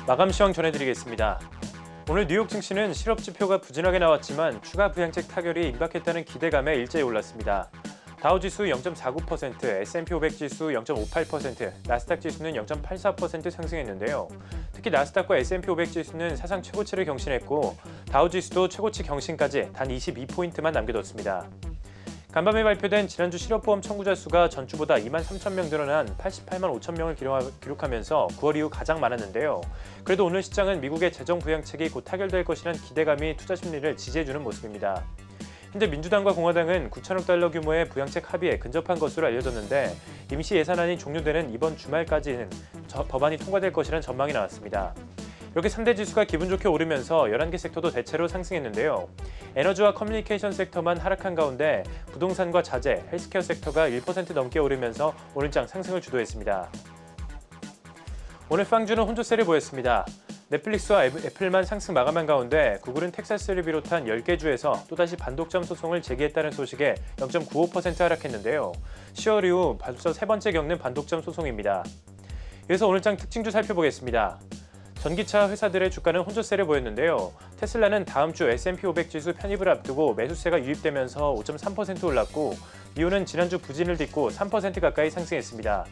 마감 시황 전해드리겠습니다. 오늘 뉴욕 증시는 실업 지표가 부진하게 나왔지만 추가 부양책 타결이 임박했다는 기대감에 일제히 올랐습니다. 다우지수 0.49%, S&P 500 지수 0.58%, 나스닥 지수는 0.84% 상승했는데요. 특히 나스닥과 S&P 500 지수는 사상 최고치를 경신했고 다우지수도 최고치 경신까지 단 22포인트만 남겨뒀습니다. 간밤에 발표된 지난주 실업보험 청구자 수가 전주보다 2만 3천 명 늘어난 88만 5천 명을 기록하면서 9월 이후 가장 많았는데요. 그래도 오늘 시장은 미국의 재정 부양책이 곧 타결될 것이라는 기대감이 투자 심리를 지지해주는 모습입니다. 현재 민주당과 공화당은 9천억 달러 규모의 부양책 합의에 근접한 것으로 알려졌는데 임시 예산안이 종료되는 이번 주말까지는 법안이 통과될 것이라는 전망이 나왔습니다. 이렇게 3대 지수가 기분 좋게 오르면서 11개 섹터도 대체로 상승했는데요. 에너지와 커뮤니케이션 섹터만 하락한 가운데 부동산과 자재, 헬스케어 섹터가 1% 넘게 오르면서 오늘장 상승을 주도했습니다. 오늘 빵주는 혼조세를 보였습니다. 넷플릭스와 애플만 상승 마감한 가운데 구글은 텍사스를 비롯한 10개 주에서 또다시 반독점 소송을 제기했다는 소식에 0.95% 하락했는데요. 10월 이후 벌써 세 번째 겪는 반독점 소송입니다. 이어서 오늘장 특징주 살펴보겠습니다. 전기차 회사들의 주가는 혼조세를 보였는데요. 테슬라는 다음 주 S&P 500 지수 편입을 앞두고 매수세가 유입되면서 5.3% 올랐고 이유는 지난주 부진을 딛고 3% 가까이 상승했습니다.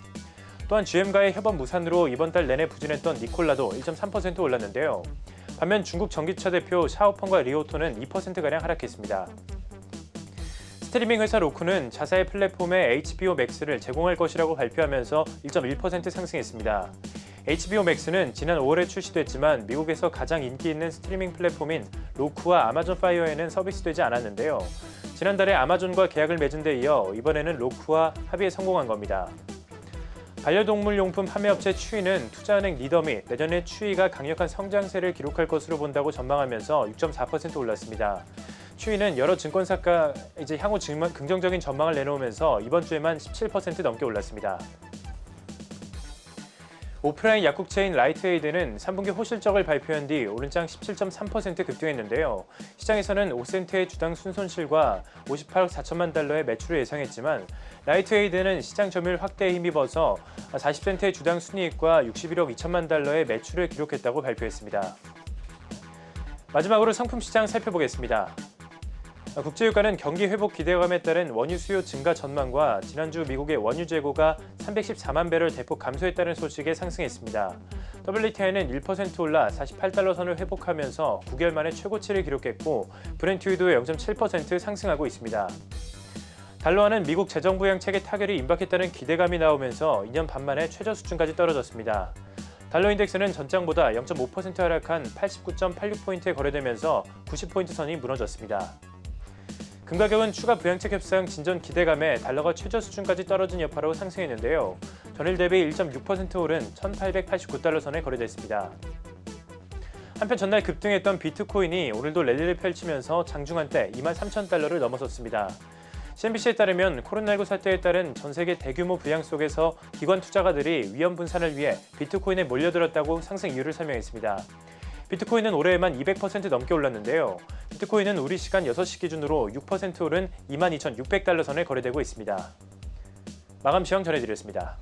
또한 GM과의 협업 무산으로 이번 달 내내 부진했던 니콜라도 1.3% 올랐는데요. 반면 중국 전기차 대표 샤오펑과 리오토는 2%가량 하락했습니다. 스트리밍 회사 로쿠는 자사의 플랫폼에 HBO Max를 제공할 것이라고 발표하면서 1.1% 상승했습니다. HBO Max는 지난 5월에 출시됐지만 미국에서 가장 인기 있는 스트리밍 플랫폼인 로쿠와 아마존 파이어에는 서비스되지 않았는데요. 지난달에 아마존과 계약을 맺은 데 이어 이번에는 로쿠와 합의에 성공한 겁니다. 반려동물 용품 판매업체 추이는 투자은행 리더미 내년에 추이가 강력한 성장세를 기록할 것으로 본다고 전망하면서 6.4% 올랐습니다. 추이는 여러 증권사가 향후 긍정적인 전망을 내놓으면서 이번 주에만 17% 넘게 올랐습니다. 오프라인 약국체인 라이트에이드는 3분기 호실적을 발표한 뒤 오른장 17.3% 급등했는데요. 시장에서는 5센트의 주당 순손실과 58억 4천만 달러의 매출을 예상했지만 라이트에이드는 시장 점유율 확대에 힘입어서 40센트의 주당 순이익과 61억 2천만 달러의 매출을 기록했다고 발표했습니다. 마지막으로 상품 시장 살펴보겠습니다. 국제유가는 경기 회복 기대감에 따른 원유 수요 증가 전망과 지난주 미국의 원유 재고가 314만 배럴 대폭 감소했다는 소식에 상승했습니다. WTI는 1% 올라 48달러 선을 회복하면서 9개월 만에 최고치를 기록했고 브렌트유도 0.7% 상승하고 있습니다. 달러화는 미국 재정 부양책의 타결이 임박했다는 기대감이 나오면서 2년 반 만에 최저 수준까지 떨어졌습니다. 달러 인덱스는 전장보다 0.5% 하락한 89.86포인트에 거래되면서 90포인트 선이 무너졌습니다. 금 가격은 추가 부양책 협상 진전 기대감에 달러가 최저 수준까지 떨어진 여파로 상승했는데요. 전일 대비 1.6% 오른 1,889달러 선에 거래됐습니다. 한편 전날 급등했던 비트코인이 오늘도 랠리를 펼치면서 장중한 때 23,000달러를 넘어섰습니다. CNBC에 따르면 코로나19 사태에 따른 전 세계 대규모 부양 속에서 기관 투자가들이 위험 분산을 위해 비트코인에 몰려들었다고 상승 이유를 설명했습니다. 비트코인은 올해에만 200% 넘게 올랐는데요. 비트코인은 우리 시간 6시 기준으로 6% 오른 22,600달러 선에 거래되고 있습니다. 마감 시황 전해드렸습니다.